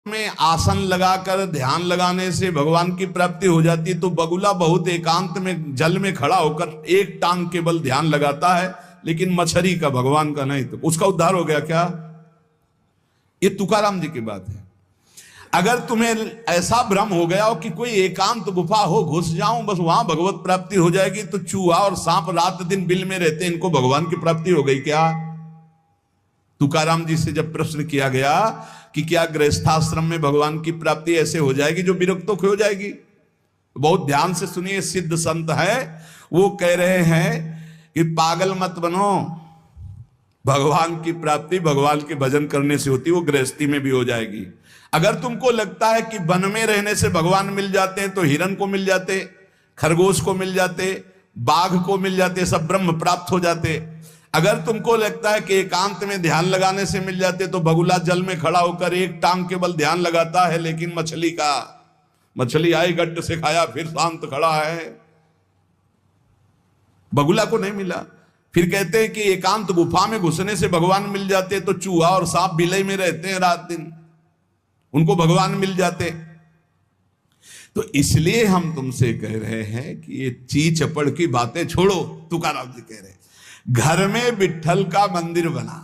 में आसन लगाकर ध्यान लगाने से भगवान की प्राप्ति हो जाती है, तो बगुला बहुत एकांत में जल में खड़ा होकर एक टांग केवल ध्यान लगाता है, लेकिन मछली का भगवान का नहीं, तो उसका उद्धार हो गया क्या? ये तुकाराम जी की बात है। अगर तुम्हें ऐसा भ्रम हो गया हो कि कोई एकांत गुफा हो, घुस जाऊं बस वहां भगवत प्राप्ति हो जाएगी, तो चूहा और सांप रात दिन बिल में रहते, इनको भगवान की प्राप्ति हो गई क्या? तुकाराम जी से जब प्रश्न किया गया कि क्या गृहस्थाश्रम में भगवान की प्राप्ति ऐसे हो जाएगी जो विरक्तों की हो जाएगी, बहुत ध्यान से सुनिए, सिद्ध संत है, वो कह रहे हैं कि पागल मत बनो, भगवान की प्राप्ति भगवान के भजन करने से होती, वो गृहस्थी में भी हो जाएगी। अगर तुमको लगता है कि वन में रहने से भगवान मिल जाते हैं, तो हिरण को मिल जाते, खरगोश को मिल जाते, बाघ को मिल जाते, सब ब्रह्म प्राप्त हो जाते। अगर तुमको लगता है कि एकांत में ध्यान लगाने से मिल जाते, तो बगुला जल में खड़ा होकर एक टांग केवल ध्यान लगाता है, लेकिन मछली आई गट्ट से खाया फिर शांत खड़ा है, बगुला को नहीं मिला। फिर कहते हैं कि एकांत गुफा में घुसने से भगवान मिल जाते, तो चूहा और सांप बिलई में रहते हैं रात दिन, उनको भगवान मिल जाते। तो इसलिए हम तुमसे कह रहे हैं कि ये ची चपड़ की बातें छोड़ो। तुकाराम जी कह रहे हैं घर में विट्ठल का मंदिर बना,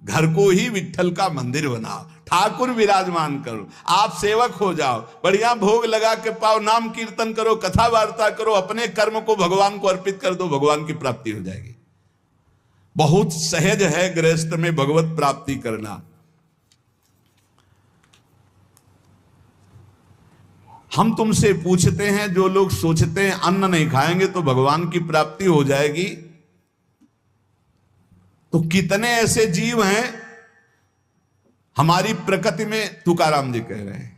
घर को ही विट्ठल का मंदिर बनाओ, ठाकुर विराजमान करो, आप सेवक हो जाओ, बढ़िया भोग लगा के पाओ, नाम कीर्तन करो, कथा वार्ता करो, अपने कर्म को भगवान को अर्पित कर दो, भगवान की प्राप्ति हो जाएगी। बहुत सहज है गृहस्थ में भगवत प्राप्ति करना। हम तुमसे पूछते हैं, जो लोग सोचते हैं अन्न नहीं खाएंगे तो भगवान की प्राप्ति हो जाएगी, तो कितने ऐसे जीव हैं हमारी प्रकृति में? तुकाराम जी कह रहे हैं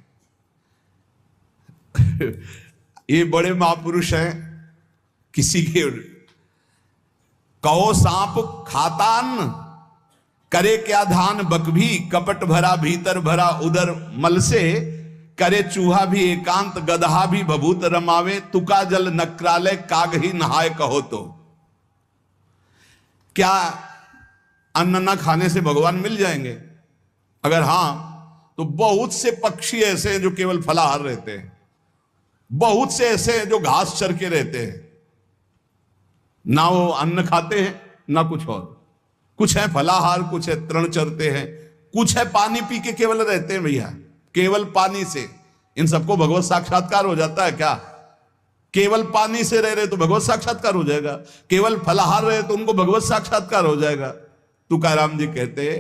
ये बड़े महापुरुष हैं, किसी के कहो सांप खाता अन्न, करे क्या धान बकभी, कपट भरा भीतर भरा उदर मल से, करे चूहा भी एकांत गदहा भी भभूत रमावे, तुका जल नक्रालय काग ही नहाय कहो। तो क्या अन्न न खाने से भगवान मिल जाएंगे? अगर हां, तो बहुत से पक्षी ऐसे हैं जो केवल फलाहार रहते हैं, बहुत से ऐसे हैं जो घास चर के रहते हैं, ना वो अन्न खाते हैं ना कुछ और, कुछ है फलाहार, कुछ है तृण चरते हैं, कुछ है पानी पी के केवल रहते हैं भैया, केवल पानी से। इन सबको भगवत साक्षात्कार हो जाता है क्या? केवल पानी से रह रहे तो भगवत साक्षात्कार हो जाएगा, केवल फलाहार रहे तो उनको भगवत साक्षात्कार हो जाएगा। तुकाराम जी कहते हैं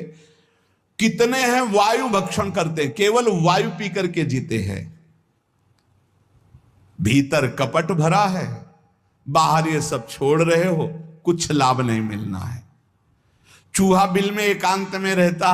कितने हैं वायु भक्षण करते हैं, केवल वायु पी करके जीते हैं, भीतर कपट भरा है, बाहर ये सब छोड़ रहे हो, कुछ लाभ नहीं मिलना है। चूहा बिल में एकांत में रहता